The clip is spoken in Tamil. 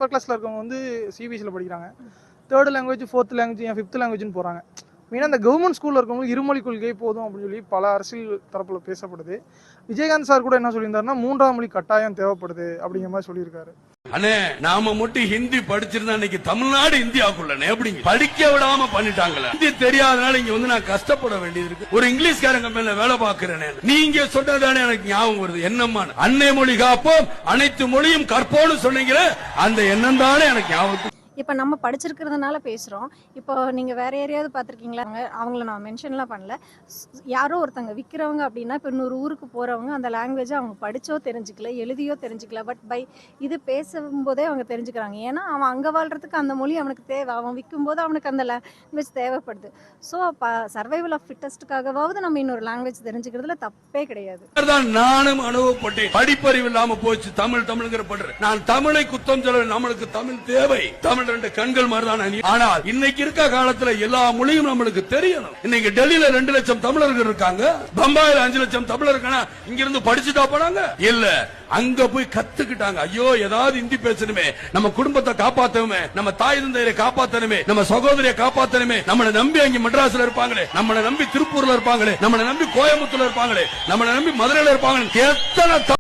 அப்பர் கிளாஸில் இருக்கவங்க வந்து சிபிஎஸ்சியில் படிக்கிறாங்க. 3rd லாங்குவேஜ் 4th லாங்குவேஜ் ஏன் 5th லாங்குவேஜ்னு போகிறாங்க. மெயினாக இந்த கவர்மெண்ட் ஸ்கூலில் இருக்கவங்களுக்கு இருமொழி கொள்கை போதும் அப்படின்னு சொல்லி பல அரசியல் தரப்பில் பேசப்படுது. விஜயகாந்த் சார் கூட என்ன சொல்லியிருந்தாருன்னா 3ஆம் மொழி கட்டாயம் தேவைப்படுது அப்படிங்கிற மாதிரி சொல்லியிருக்காரு. அண்ணே நாம மட்டும் ஹிந்தி படிச்சிருந்தா இன்னைக்கு தமிழ்நாடு இந்தியாவுக்குள்ள எப்படி படிக்க விடாம பண்ணிட்டாங்களே. ஹிந்தி தெரியாதனால இங்க வந்து நான் கஷ்டப்பட வேண்டியது இருக்கு. ஒரு இங்கிலீஷ்காரங்க மேல வேலை பாக்குறேன். நீங்க சொன்னதானே எனக்கு ஞாபகம் வருது. என்னம்மா அன்னை மொழி காப்போம் அனைத்து மொழியும் கற்போம்னு சொன்னீங்களே அந்த எண்ணம் தானே எனக்கு ஞாபகம். இப்போ நம்ம படிச்சிருக்கிறதுனால பேசுகிறோம். இப்போ நீங்கள் வேறு யாரையாவது பார்த்துருக்கீங்களா? அவங்கள நான் மென்ஷன்லாம் பண்ணல. யாரோ ஒருத்தங்க விற்கிறவங்க அப்படின்னா இப்போ இன்னொரு ஊருக்கு போகிறவங்க அந்த லாங்குவேஜை அவங்க படித்தோ தெரிஞ்சுக்கல, எழுதியோ தெரிஞ்சுக்கல. பட் பை இது பேசும்போதே அவங்க தெரிஞ்சுக்கிறாங்க. ஏன்னா அவன் அங்கே வாழ்கிறதுக்கு அந்த மொழி அவனுக்கு தேவை. அவன் விற்கும்போது அவனுக்கு அந்த லாங்குவேஜ் தேவைப்படுது. ஸோ சர்வைவல் ஆஃப் ஃபிட்டஸ்ட்டுக்காகவாவது நம்ம இன்னொரு லாங்குவேஜ் தெரிஞ்சுக்கிறதுல தப்பே கிடையாது. நானும் அனுபவப்பட்டேன். படிப்பறிவு இல்லாமல் போச்சு தமிழ்ங்கிற பண்றேன். நான் தமிழை குத்தம் சொல்ல, நம்மளுக்கு தமிழ் தேவை. தமிழ் ரெண்டு கண்கள் மாதிரிதான். ஆனால் இன்னைக்கு இருக்க காலத்துல எல்லா மொழியும் நம்மளுக்கு தெரியணும். இன்னைக்கு டெல்லியில 2 லட்சம் தமிழர்கள் இருக்காங்க, பம்பாயில 5 லட்சம் தமிழர் இருக்காங்க. இங்க இருந்து படிச்சுட்டா போனாங்க இல்ல, அங்க போய் கத்துக்கிட்டாங்க. ஐயோ ஏதாவது ஹிந்தி பேசணுமே, நம்ம குடும்பத்தை காப்பாத்தணுமே, நம்ம தாய் தந்தையரை காப்பாத்தணுமே, நம்ம சகோதரியை காப்பாத்தணுமே. நம்மளை நம்பி அங்க மெட்ராஸ்ல இருப்பாங்களே, நம்மளை நம்பி திருப்பூர்ல இருப்பாங்களே, நம்மளை நம்பி கோயம்புத்தூர்ல இருப்பாங்களே, நம்மளை நம்பி மதுரையில இருப்பாங்களே. எத்தனை